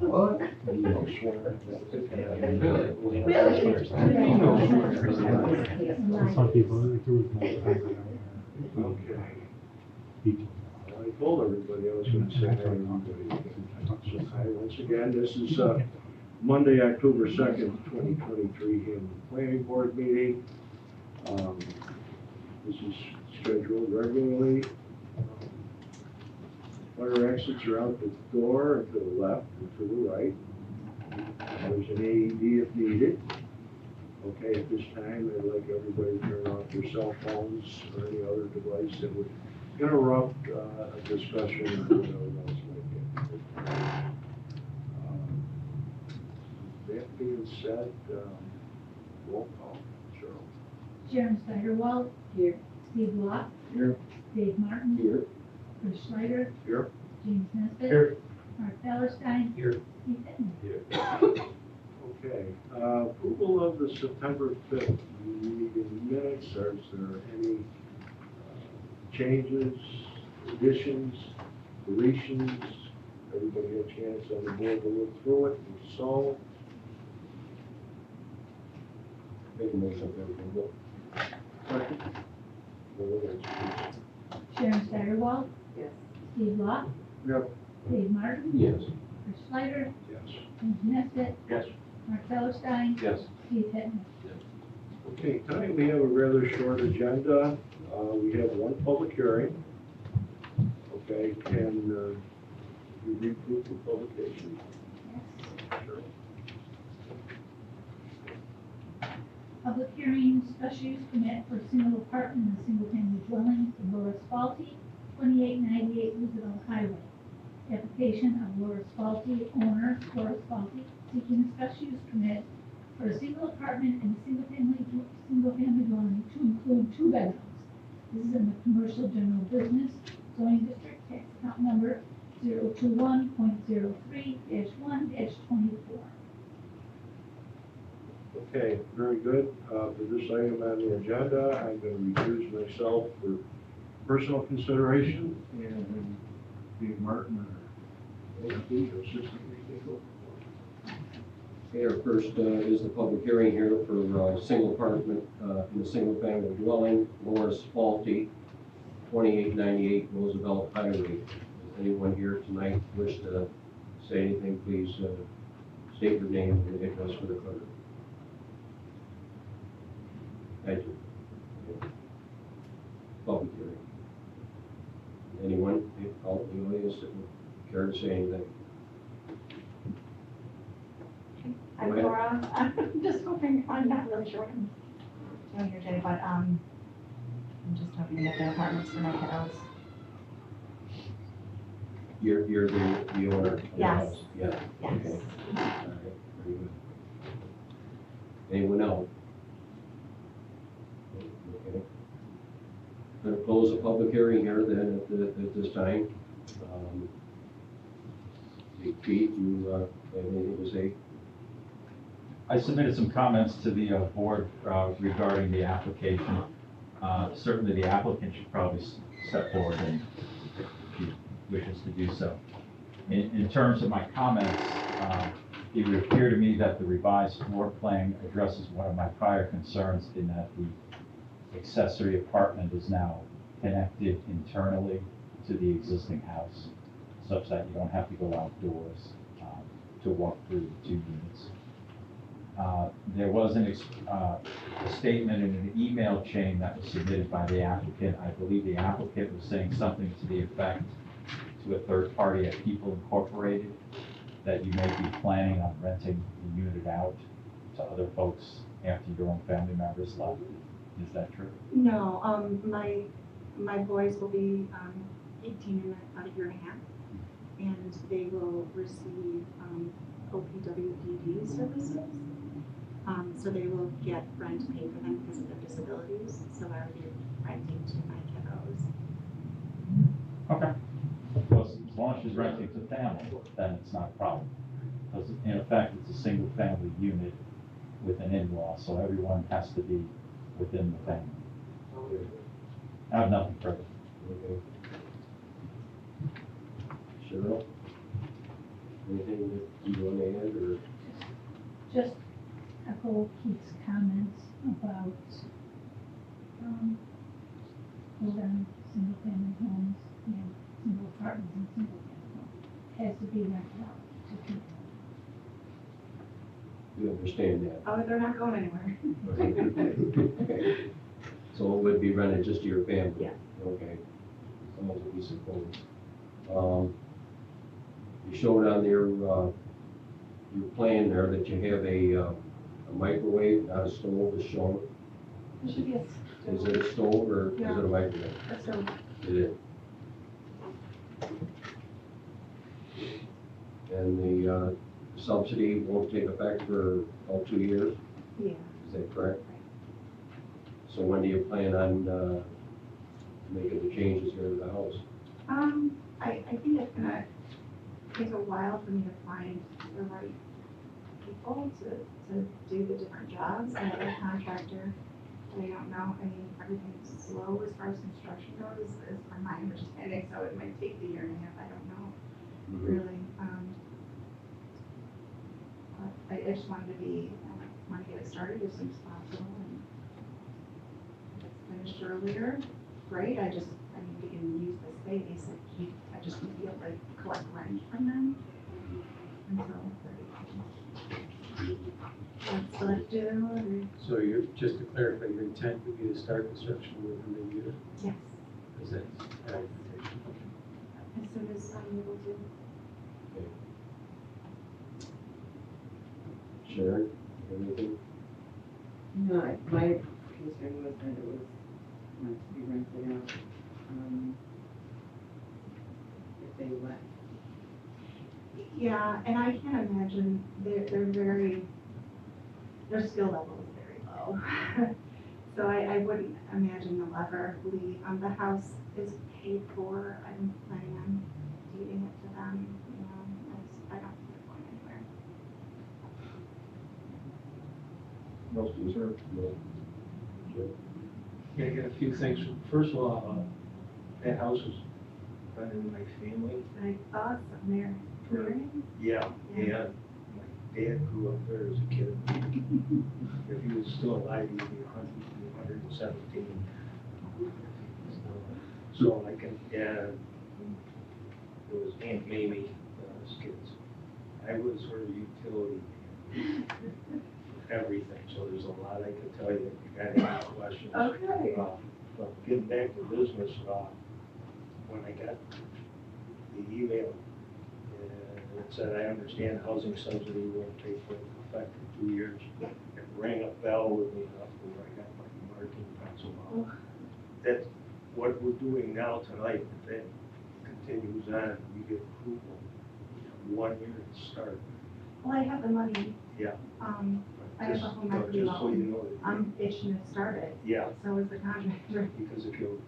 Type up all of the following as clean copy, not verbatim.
What? No swearing. Some people, there was no Okay. people. I told everybody I was gonna say hi to everybody. So, hi, once again, this is, Monday, October 2nd, 2023, Hamlin Planning Board meeting. This is scheduled regularly. Fire exits are out the door and to the left and to the right. There's an AED if needed. Okay, at this time, I'd like everybody to turn off their cell phones or any other device that would interrupt a discussion. That being said, roll call, Cheryl. Sharon Steigerwald. Here. Steve Block. Here. Dave Martin. Here. Chris Schleider. Here. James Nesbitt. Here. Mark Ballerstein. Here. Keith Hittner. Okay, approval of the September 5th meeting minutes. Is there any changes, additions, deletions? Everybody had a chance on the board to look through it, and so. Make a motion for approval. Second. Sharon Steigerwald. Yes. Steve Block. Yep. Dave Martin. Yes. Chris Schleider. Yes. James Nesbitt. Yes. Mark Ballerstein. Yes. Keith Hittner. Okay, tonight we have a rather short agenda. We have one public hearing. Okay, can you read proof of publication? Sure. Public hearing, special use permit for a single apartment and single family dwelling in Laura Spalti, 2898 Roosevelt Highway. Application of Laura Spalti, owner Laura Spalti, seeking a special use permit for a single apartment and a single family dwelling to include 2 bedrooms. This is in the commercial general business zoning district, tax account number 021.03-1-24. Okay, very good. For this item on the agenda, I'm going to recuse myself for personal consideration, and Dave Martin, our assistant legal. Okay, our first is the public hearing here for single apartment in a single family dwelling, Laura Spalti, 2898 Roosevelt Highway. Does anyone here tonight wish to say anything? Please state your name and address for the clerk. Thank you. Public hearing. Anyone out in the audience that would care to say anything? I'm Go ahead. Laura. I'm just hoping, I'm not really sure what I'm doing here today, but I'm just hoping to get the apartments for my kiddos. You're the owner of the Yes. house? Yeah. Yes. Okay. All right, very good. Anyone else? Okay. Going to close the public hearing here then at this time. Pete, you have anything to say? I submitted some comments to the board regarding the application. Certainly the applicant should probably step forward and if he wishes to do so. In terms of my comments, it would appear to me that the revised floor plan addresses one of my prior concerns in that the accessory apartment is now connected internally to the existing house, such that you don't have to go outdoors to walk through the 2 units. There was a statement in an email chain that was submitted by the applicant. I believe the applicant was saying something to the effect to a third party at People Incorporated that you may be planning on renting the unit out to other folks after your own family members left. Is that true? No, my boys will be 18 in about a year and a half, and they will receive OPWDD services. So they will get rent paid for them because of their disabilities. So I would be renting to my kiddos. Okay. Because as long as she's renting to family, then it's not a problem. Because in effect, it's a single family unit with an in-law, so everyone has to be within the family. I have nothing further. Okay. Cheryl? Anything that you want to add, or? Just echo Keith's comments about, hold on, single-family homes and single apartments and single-family homes. Has to be rented out to people. You understand that? Oh, they're not going anywhere. Okay. So it would be rented just to your family? Yeah. Okay. As long as we suppose. You showed on your plan there that you have a microwave, not a stove, is shown. It should be a Is it a stove or is it a microwave? a stove. It is. And the subsidy won't take effect for about 2 years, Yeah. is that correct? So when do you plan on making the changes here to the house? I think it's gonna take a while for me to find the right people to do the different jobs. I have a contractor, I don't know, I mean, everything's slow as far as construction goes, is from my understanding, so it might take a year and a half, I don't know, really. But I just wanted to get it started as soon as possible, and if it's finished earlier, great, I need to get and use the space, I just need to be able to collect rent from them until 30. That's what I do, or, So you're, just to clarify, your intent would be to start construction within the year? yes, Is that? as soon as I'm able to. Sharon, anything? No, my concern was that it was meant to be rented out, if they left. Yeah, and I can't imagine, their skill level is very low. So I wouldn't imagine they'll ever leave. The house is paid for, I'm planning on deeding it to them, I don't think they're going anywhere. No concern? No. Sure. Yeah, I got a few things. First of all, that house was rented in my family. I thought some there, clearing. Yeah. Yeah. And my dad grew up there as a kid. If he was still alive, he'd be 117. So I can, and it was Aunt Mamie, as kids. I was her utility man. Everything, so there's a lot I can tell you if you got any questions. Okay. But getting back to business, when I got the email, it said, I understand housing subsidy won't take effect for 2 years. It rang a bell with me enough where I got my marking pencil out. That's what we're doing now tonight, if that continues on, we get approval, 1 year to start. Well, I have the money, Yeah. I have a home equity Just so you loan. know. I'm itching to start it, Yeah, so is the contractor. because if you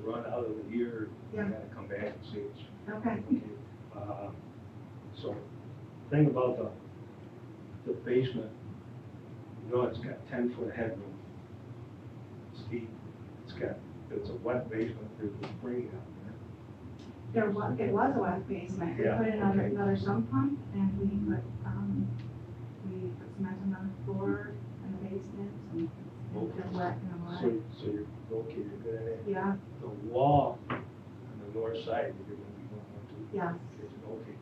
run out of the year, you Yeah. gotta come back and say it's Okay. okay. So, thing about the basement, it's got 10-foot headroom. It's deep, it's a wet basement, there's a spring out It was a wet basement. We Yeah, put in okay. another sump pump and we put cement on the floor in the basement and it's wet and there. all So you're okay, you're good at it. Yeah, The wall on the north side, you're gonna be going to. yes. Okay.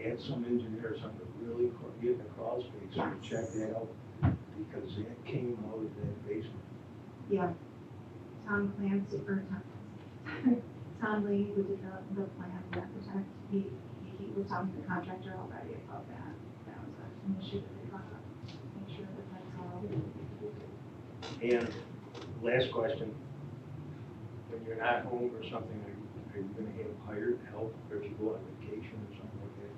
Had some engineers on the really getting a crawl space, so Yes. check that out, because it came out of that basement. Yeah. Tom Lee, who did the plan, the architect, he was telling the contractor already about that. That was an issue that they brought up. Make sure that that's all. And last question, when you're not home or something, are you gonna have hired help, or if you go on vacation or something like that?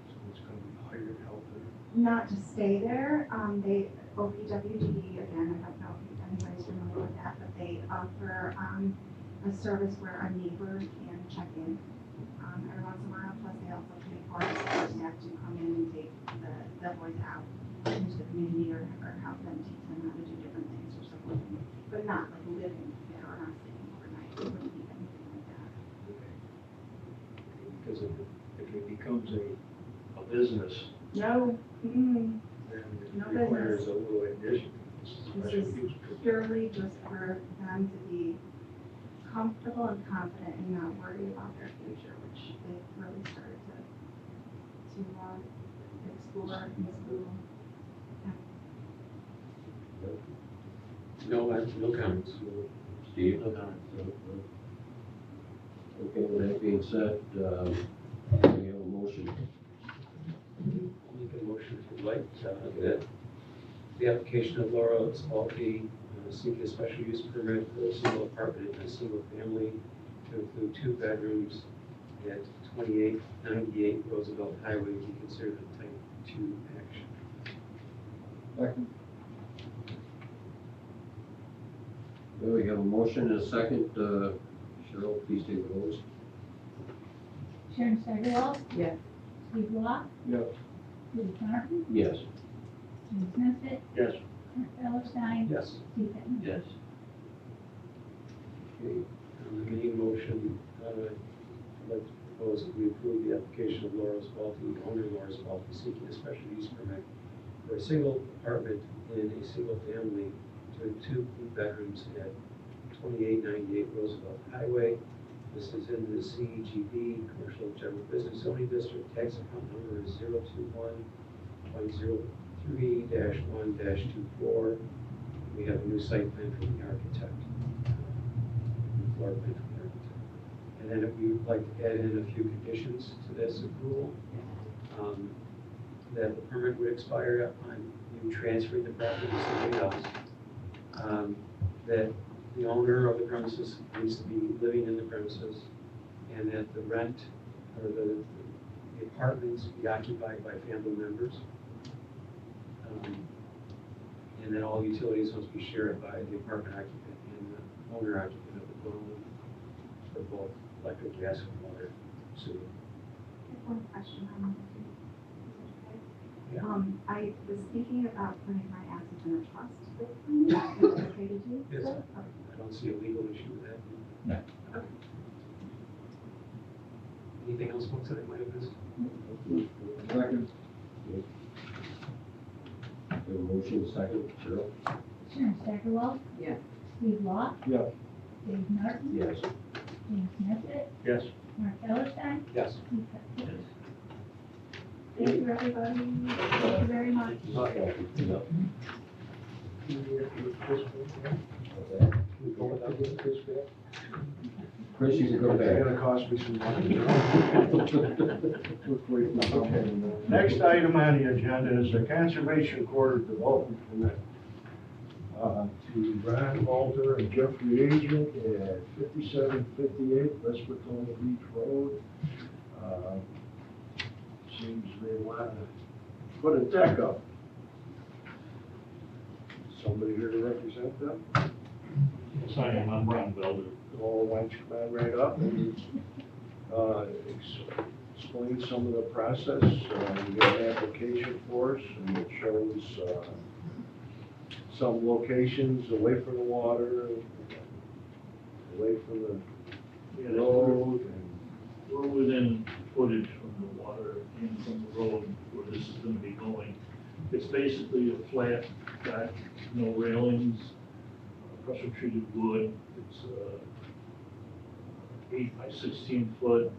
So it's gonna be hired help there? Not to stay there, OPWD, again, I don't know if anybody's familiar with that, but they offer, a service where a neighbor can check in, every once in a while, plus they also pay for it, so they have to come in and take the boys out into the community or help them teach them how to do different things or something, but not like living there or not staying overnight, we wouldn't need anything like that. Okay. Because if it becomes a business, No, then No it requires a little addition. This Special is use permit. purely just for them to be comfortable and confident and not worry about their future, which they've really started to explore in school. No comments. Steve? No comment. Okay, with that being said, we have a motion. Make a motion if you'd like, that the application of Laura Spalti seeking a special use permit for a single apartment and a single family to include 2 bedrooms at 2898 Roosevelt Highway be considered a type 2 action. Second. We have a motion and a second. Cheryl, please take the vote. Sharon Steigerwald, Yes. Steve Law, Yes. Louis Martin, Yes. James Nesbitt, Yes. Mark Vallerstein, Yes. Steve Henry. Yes. Okay, on the main motion, I'd like to propose that we approve the application of Laura Spalti, owner Laura Spalti, seeking a special use permit for a single apartment in a single family to 2 bedrooms at 2898 Roosevelt Highway. This is in the CGB, Commercial General Business Zoning District. Tax account number is 021.03-1-24. We have a new site plan from the architect. Floor plan from the architect. And then if we would like to add in a few conditions to this approval, that the permit would expire upon you transferring the property to somebody else. That the owner of the premises needs to be living in the premises, and that the rent or the apartments be occupied by family members. And that all utilities must be shared by the apartment occupant and the owner occupant of the dwelling for both electric, gas, and water, sewer. I have one question on this. Yeah. I was thinking about putting my assets in a trust with them. Is that okay to do? Yes. Okay. I don't see a legal issue with that. No. Okay. Anything else, folks, that I might have missed? Second. We have a motion, second. Cheryl? Sharon Steigerwald, Yes. Steve Law, Yes. Dave Martin, Yes. James Nesbitt, Yes. Mark Vallerstein, Yes. Steve Henry. Thank you, everybody. Thank you very much. Chris, you can go It's back. gonna cost me some money. Okay. Next Next item on the agenda is the Conservation Corridor Development Permit. To Ron Walter and Jeffrey Agent at 5758 West Potomac Beach Road. Seems they want to put a deck up. Somebody here to represent them? Yes, I am, I'm Ron Belder. Oh, why don't you come on right up and explain some of the process. We got an application for us, and it shows some locations away from the water, away from the road, and We're within footage from the water and from the road where this is gonna be going. It's basically a flat deck, no railings, pressure treated wood. It's 8 by 16 foot.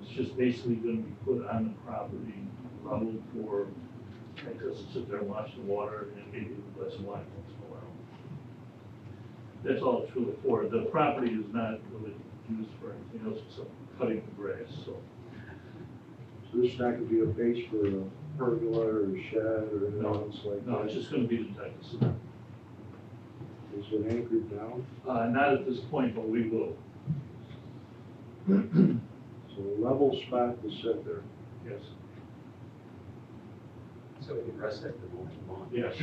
It's just basically gonna be put on the property, level for, I guess, sit there and watch the water and maybe a glass of wine once in a while. That's all it's really for. The property is not really used for anything else except cutting the grass, so. so this is not gonna be a base for a pergola or a shed or anything else like that? No, it's just gonna be the deck. Is it anchored down? Not at this point, but we will, So a level spot to sit there. yes, So we can rest at the moment. yes.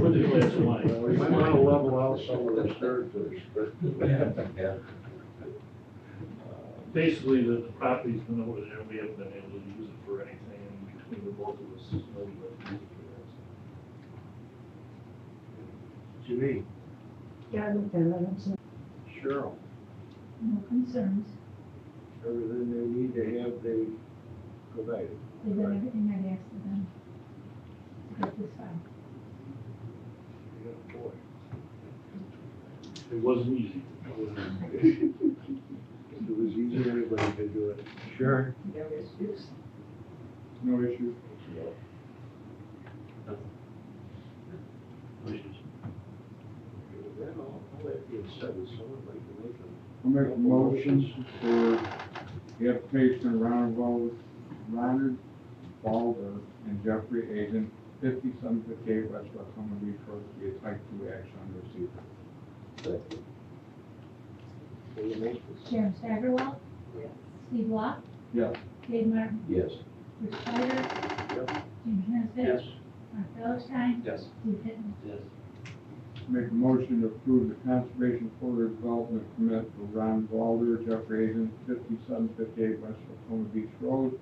With the glass of Well, we wine. might wanna level out some of the dirt first, but. Yeah. Basically, the property's been over there, we haven't been able to use it for anything, and between the both of us, there's no way to use it for that. Janine, Yeah, I looked at it, Cheryl, no concerns. everything they need to have, they go provided. They've done everything I've asked of them to get this far. Yeah, boy. It wasn't easy. If it was easy, anybody could do it. Sure. No issues. No issue. Then all that being said, is someone like to make a I'll make a motion for the application of Ronald Balder and Jeffrey Aiden, 5758 West Wacoma Beach Road, to be a type 2 action on receiver. Sharon Steigerwald, Yes. Steve Law, Yes. Dave Martin, Yes. Rich Snyder, James Nesbitt, Mark Fowlerstein, Yes. Steve Hitman. Yes. Make a motion to approve the conservation corridor development permit for Ron Balder, Jeffrey Aiden, 5758 West Wacoma Beach Road,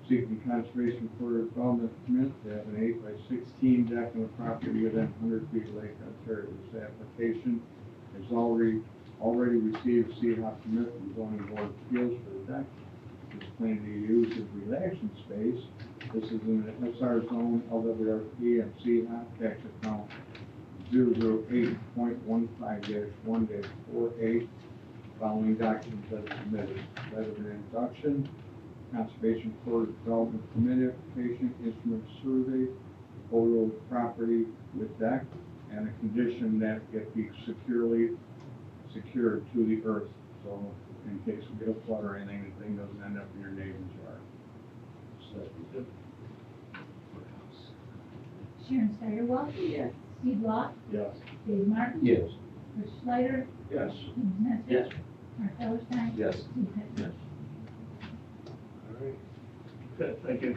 seeking conservation corridor development permit to have an 8x16 deck on the property within 100 feet of Lake Ontario. This application has already received CHOP permit from zoning board of appeals for the deck. It's planned to be used as relaxing space. This is in the SR zone, LWRP and CHOP tax account 008.15-1-48. Following documents as submitted. Letter of introduction, conservation corridor development permit application, instrument survey, photo of property with deck, and a condition that it be securely secured to the earth. So in case we get a flood or anything, the thing doesn't end up in your neighbor's yard. So that'd be good. Sharon Steigerwald, Yes. Steve Law, Yes. Dave Martin, Yes. Rich Snyder, Yes. James Nesbitt, Yes. Mark Fowlerstein, Yes. Steve Hitman. All right. Okay, thank you.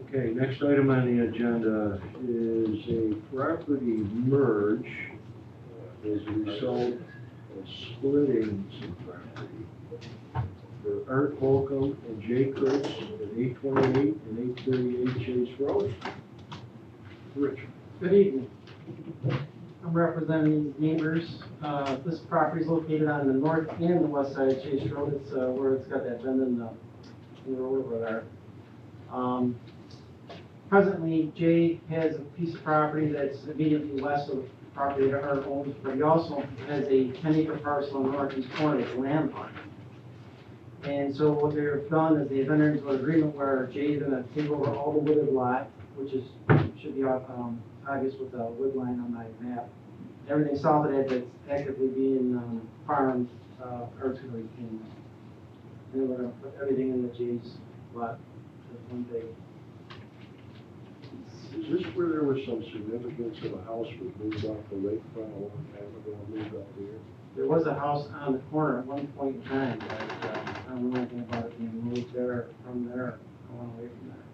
Okay, next item on the agenda is a property merge as a result of splitting some property for Art Holcomb and Jay Kurtz at 828 and 838 Chase Road. Rich. Good evening. I'm representing these neighbors. This property is located on the north and the west side of Chase Road. It's where it's got that bend in the road over there. Presently, Jay has a piece of property that's immediately west of the property that Art owns, but he also has a 10-acre parcel in the northeast corner that's landlocked. And so what they've done is they've entered into an agreement where Jay's gonna take over all the wooded lot, which should be obvious with the wood line on my map. Everything south of that that's actively being farmed, Art's gonna retain. And then we're gonna put everything in the Jay's lot, just one big. Is this where there was some significance of a house was moved off the lakefront a long time ago, moved up here? There was a house on the corner at one point in time, but I don't know anything about it being moved there, from there, going away from there.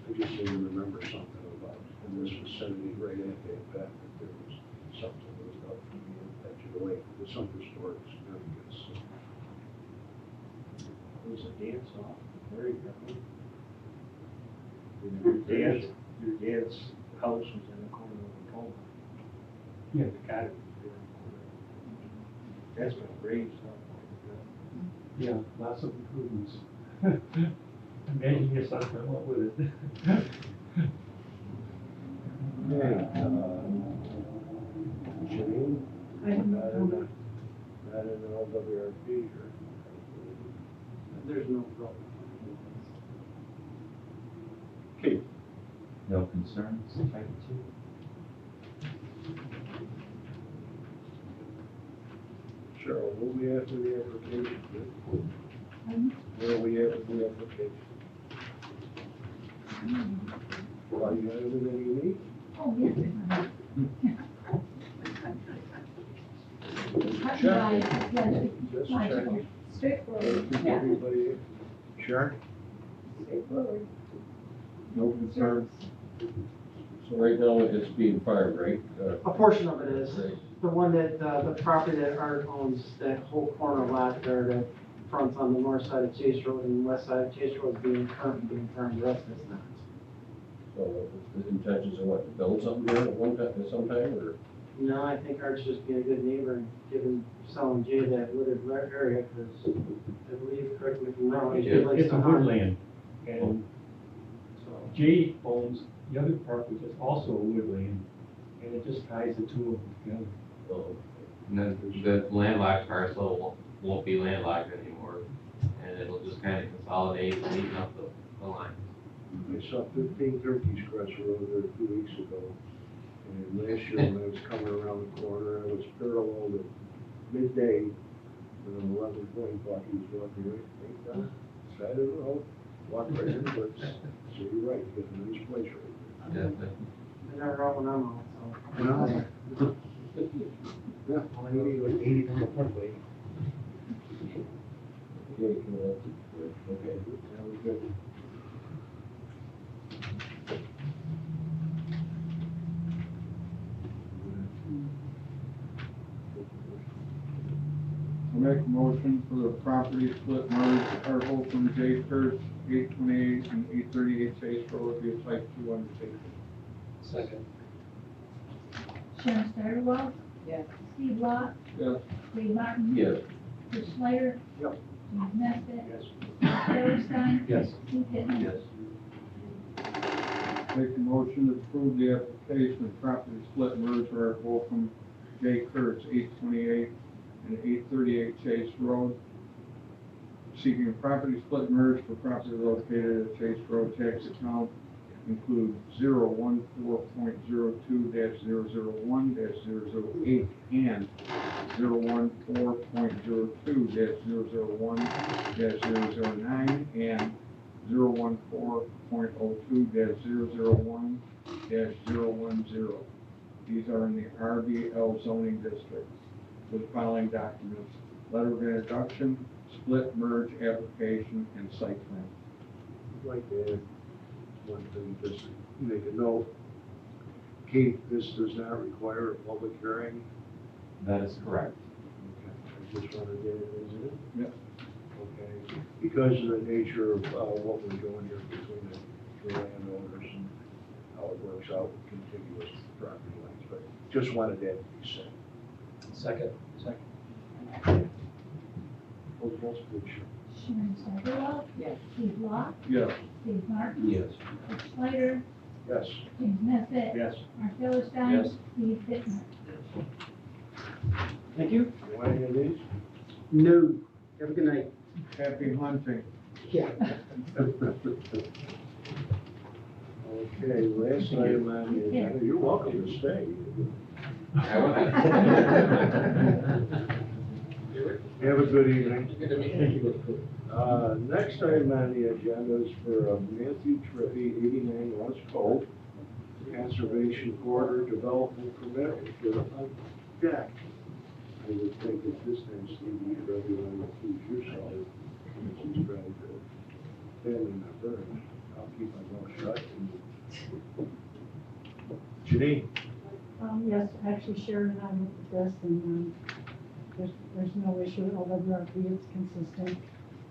I just seem to remember something about, in this vicinity right at that back, that there was something that was up from the edge of the lake, with some historic significance. It was a dance off, very good. Your dad's house was in the corner of the home. Yeah. The cottage was there in the corner. That's been raised up. Yeah, lots of improvements. Imagine yourself and what with it. Okay, Janine? I have no Not in comment. the- Not in the LWRP or? There's no problem. Keith? No concerns, type 2? Cheryl, where we at with the application? Pardon? Where are we at with the application? Well, you got everything you need? Oh, yes. Check. Just Logical. checking. Straightforward. Keep everybody, Sharon? Straightforward. No concerns. So right now, it's being farmed, right? A portion of it is. Right. The one that, the property that Art owns, that whole corner lot there that fronts on the north side of Chase Road and the west side of Chase Road is currently being farmed, the rest is not. So the intentions are what, to build something there at one time, at some time, or? No, I think Art's just being a good neighbor and selling Jay that wooded area, because I believe, correct me if I'm wrong, Jay likes It's to a hunt. woodland, and So, Jay owns the other part, which is also a woodland, and it just ties the two of them together. And then the landlocked parcel won't be landlocked anymore, and it'll just kind of consolidate and neaten up the line. I saw 15 turkeys cross the road there 2 weeks ago. And last year when I was coming around the corner, I was parallel to midday with an 11-point buck. He was walking right down the side of the road, walked right in the woods. So you're right, you got a nice place right there. Definitely. they're never out when I'm out, so. No. Yeah, Well, maybe like 80 from the front way. okay, that was good. I'll make a motion for the property split merge parcel from J. Kurtz, 828 and 838 Chase Road, be a type 2 undertaking. Second. Sharon Steigerwald, Yes. Steve Law, Yes. Dave Martin. Yes. Chris Snyder. Yep. James Nesbitt. Yes. Taylor Stein. Yes. Steve Pittman. Yes. Make a motion to approve the application of property split merge article from J. Kurtz, 828 and 838 Chase Road, seeking a property split merge for property located at Chase Road. Tax account include 014.02-001-008 and 014.02-001-009 and 014.02-001-010. These are in the RBL zoning district with the following documents: letter of introduction, split merge application, and site plan. I'd like to add one thing, just to make a note. Keith, this does not require a public hearing. That is correct. Okay, I just wanted to add it, isn't it? Yep. Okay, because of the nature of what we're doing here between the landowners and how it works out with contiguous property lines, but just wanted that to be said. Second. Hold the most, please. Sharon Steigerwald. Yes. Steve Law, Yes. Dave Martin. Yes. Chris Snyder. Yes. James Nesbitt. Yes. Mark Stein. Yes. Steve Pittman. Thank you. You want any of these? No. Have a good night. Happy hunting. Yeah. Okay, last item on the agenda, you're welcome to stay. Have a good evening. Next item on the agenda is for Matthew Trippy, 89 West Cove, Conservation Corridor Development Permit for a deck. I would think at this time, Steve, you'd rather want to accuse yourself, since he's trying to family member, and I'll keep my mouth shut. Janine? Yes, actually Sharon and I looked at this and, there's no issue at LWRP, it's consistent.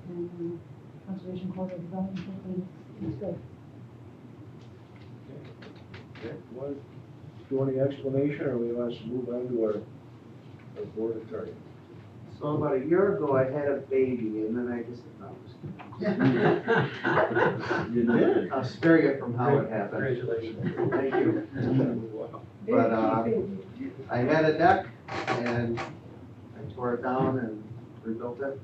And, Conservation Corridor Development Company, it's good. Okay, do you want any explanation, or we want us to move on to our board attorney? So about a year ago, I had a baby, and then I just, You did? I'll spare you from how it happened. Congratulations. Thank you. Wow. But, I had a deck, and I tore it down and rebuilt it.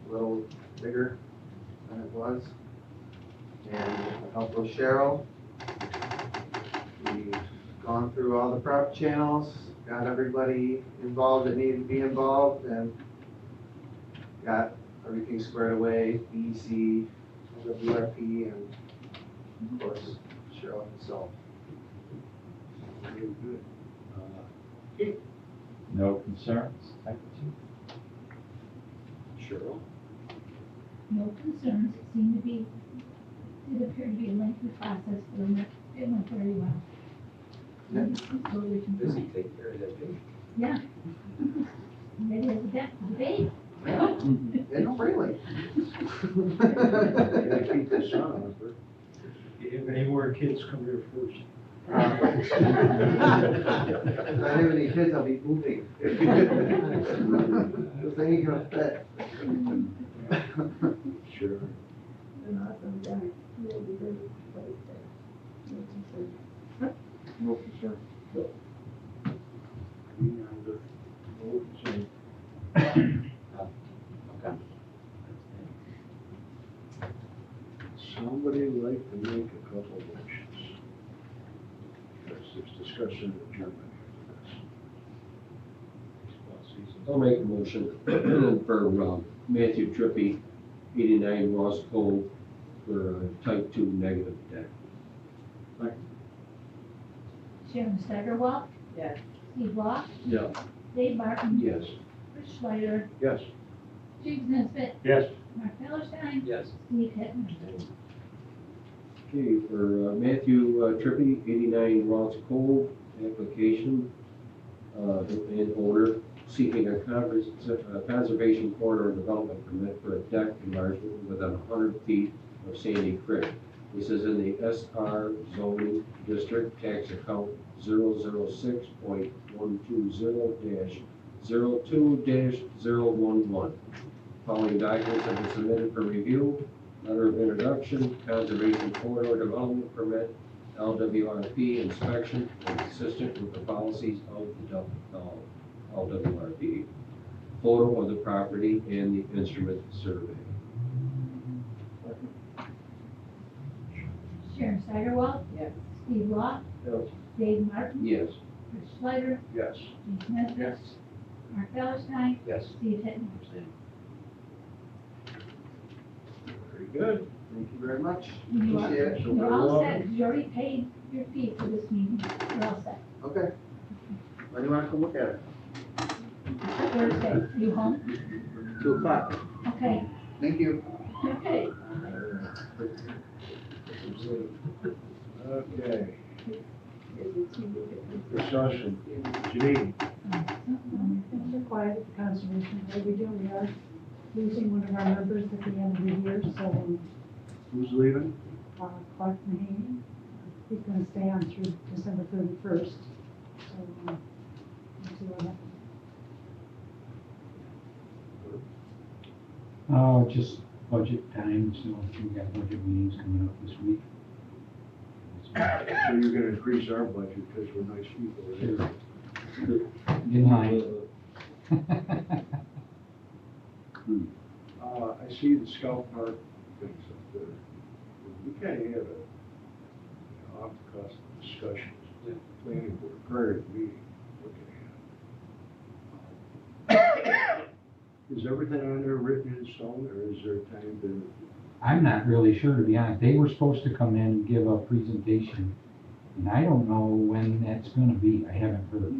A little bigger than it was. And with the help of Cheryl, we've gone through all the prep channels, got everybody involved that needed to be involved, and got everything squared away, EC, WRP, and of course, Cheryl herself. Very good. No concerns? Type Cheryl? No concerns, it seemed to be, it appeared to be a lengthy process, but it went very well. Totally Busy compliant. taking care of that baby. Yeah. Ready as a deck for the baby. And friendly. Gotta keep this on, huh? If any more kids come here first. If I have any kids, I'll be moving. Because they ain't gonna fit. Sure. An awesome guy. He'll be very place there. No concern. Somebody would like to make a couple of motions. Because there's discussion adjournment after this. I'll make a motion for Matthew Trippy, 89 Ross Cove, for type 2 negative deck. Sharon Steigerwald, Yes. Steve Law, Yeah. Dave Barton, Yes. Rich Schleider, Yes. James Nesbitt, Yes. Mark Hallerstein, Yes. Steve Hittner. Okay, for Matthew Trippy, 89 Ross Cove, application in order seeking a conservation corridor development permit for a deck enlargement within 100 feet of Sandy Creek. This is in the SR zoning district, tax account 006.120-02-011. Following documents have been submitted for review. Letter of introduction, conservation corridor development permit, LWRP inspection, and consistent with the policies of the LWRP. Photo of the property and the instrument survey. Sharon Steigerwald, Yes. Steve Law, Yes. Dave Martin, Yes. Rich Schleider, Yes. James Nesbitt, Mark Hallerstein, Yes. Steve Hittner. Very good. Thank you very much. You are, Appreciate it. you're all set, you already paid your fee for this meeting, you're all set. Okay. When do you wanna come look at it? Thursday, you home? 2 o'clock. Okay, Thank you. okay. Okay. Discussion. Janine? Things are quiet at the conservation, what we do, we are losing one of our members at the end of the year, so, Who's leaving? Clark Mahaney, he's gonna stay on through December 31st, so, we'll see what happens. Oh, just budget time, so we got budget meetings coming up this week. So you're gonna increase our budget because we're nice people, right? Get mine. I see the Scout Park things up there. We kind of had a off-the-cuff discussion, planning board, prior to the meeting, looking at. Is everything on there written in stone, or is there time to? I'm not really sure, to be honest. They were supposed to come in and give a presentation, and I don't know when that's gonna be. I haven't heard.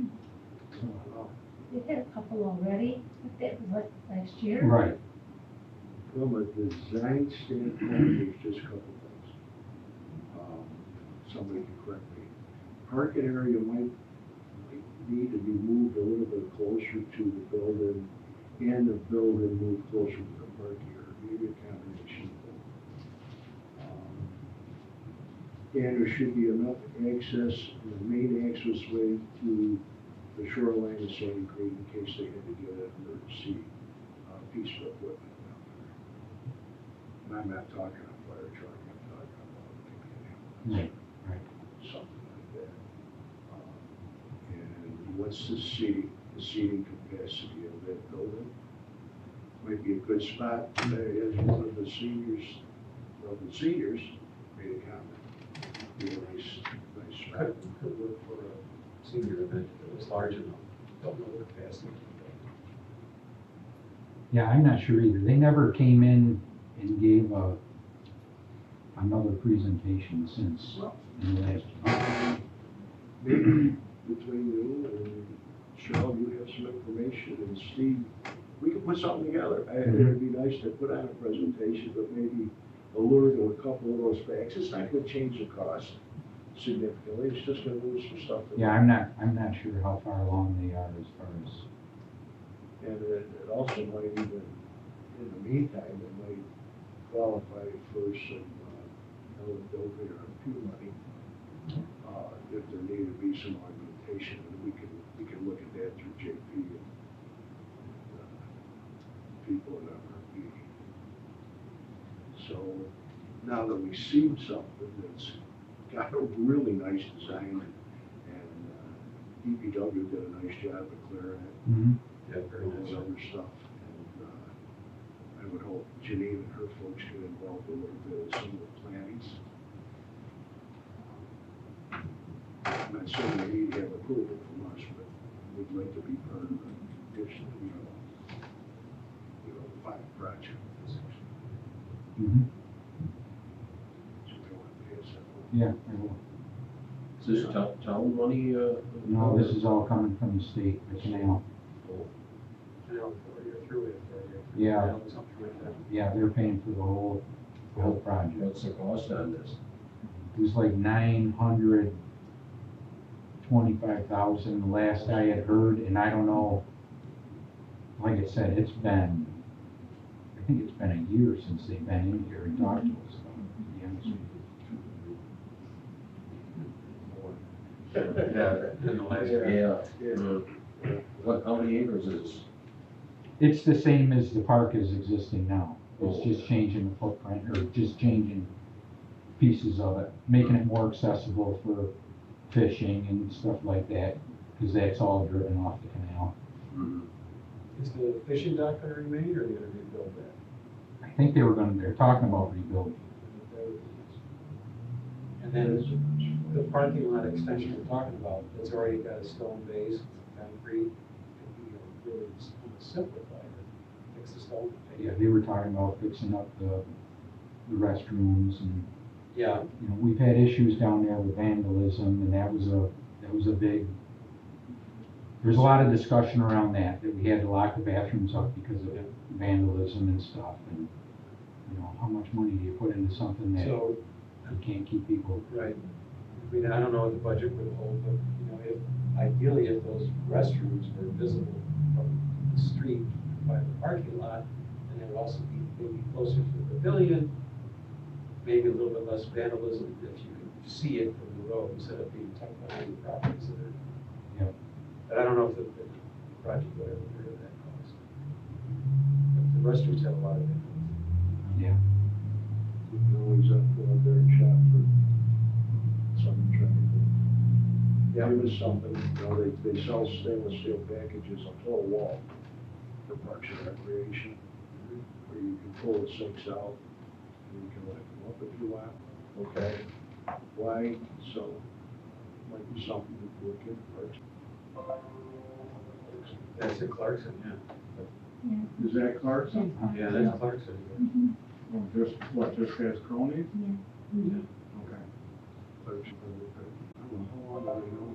They've had a couple already, but that was like last year. Right. From a design standpoint, there's just a couple things. Somebody can correct me. Parking area might need to be moved a little bit closer to the building, and the building moved closer to the parking area, maybe a combination of both. And there should be enough access, the main access way to the shoreline of Sandy Creek in case they had to get an emergency piece of equipment down there. And I'm not talking a fire truck, I'm talking about maybe an ambulance. Right. Something like that. And what's the seating capacity of that building? Might be a good spot, as one of the seniors made a comment. Be a nice spot. Could work for a senior event if it was large enough. Don't know the capacity. Yeah, I'm not sure either. They never came in and gave another presentation since in the last year. Maybe between you and Cheryl, you have some information, and Steve, we could put something together. It'd be nice to put on a presentation, but maybe allude to a couple of those facts. It's not gonna change the cost significantly, it's just gonna move some stuff. Yeah, I'm not sure how far along they are as far as. And it also might even, in the meantime, it might qualify for some eligibility or RP money if there needed to be some augmentation, and we can look at that through JP and people in MRP. So now that we've seen something that's got a really nice design, and DPW did a nice job of clearing it, Mhm. Yeah, very and all nice. that other stuff. And I would hope Janine and her folks get involved a little bit in some of the plannings. I'm not saying they need to have approval from us, but we'd like to be part of the condition, the final project. Mhm. So we want to pass that on. Yeah, I will. Is this town money? No, this is all coming from the state, the canal. Canal authority or through it, or Yeah. canal, something like that. Yeah, they're paying for the whole project. What's the cost on this? It was like 925,000 the last I had heard, and I don't know, like I said, I think it's been a year since they've been in here and talked to us, so, to be honest with Yeah, in the last. Yeah. How many acres is this? you. It's the same as the park is existing now, it's just changing the footprint, or just changing pieces of it, making it more accessible for fishing and stuff like that, because that's all driven off the canal. Is the fishing dock gonna remain, or are they gonna rebuild that? I think they're talking about rebuilding. And then the parking lot extension we're talking about, it's already got a stone base, concrete, could be really simplified, fix the stone. Yeah, they were talking about fixing up the restrooms, and, Yeah, you know, we've had issues down there with vandalism, and that was a big, there's a lot of discussion around that we had to lock the bathrooms up because of vandalism and stuff, and, you know, how much money do you put into something that so, you can't keep people? right. I mean, I don't know what the budget would hold, but, you know, ideally, if those restrooms were visible from the street by the parking lot, and they would also be maybe closer to the pavilion, maybe a little bit less vandalism if you could see it from the road instead of being tucked behind the properties that are. Yep. But I don't know if the project would ever clear that cost. But the restrooms have a lot of vandalism. Yeah. We can always go up there and shop for something trying to give us something, you know, they sell stainless steel packages, a whole wall for Parks and Recreation, where you can pull the sinks out, and you can lift them up if you want. Okay. Why? So, might be something to look at Parks. That's in Clarkson, yeah. Yeah. Is that Clarkson? Yeah, that's Clarkson. Mhm. Well, just past Cronies? Yeah. Okay. Clarkson, I don't know how long I've known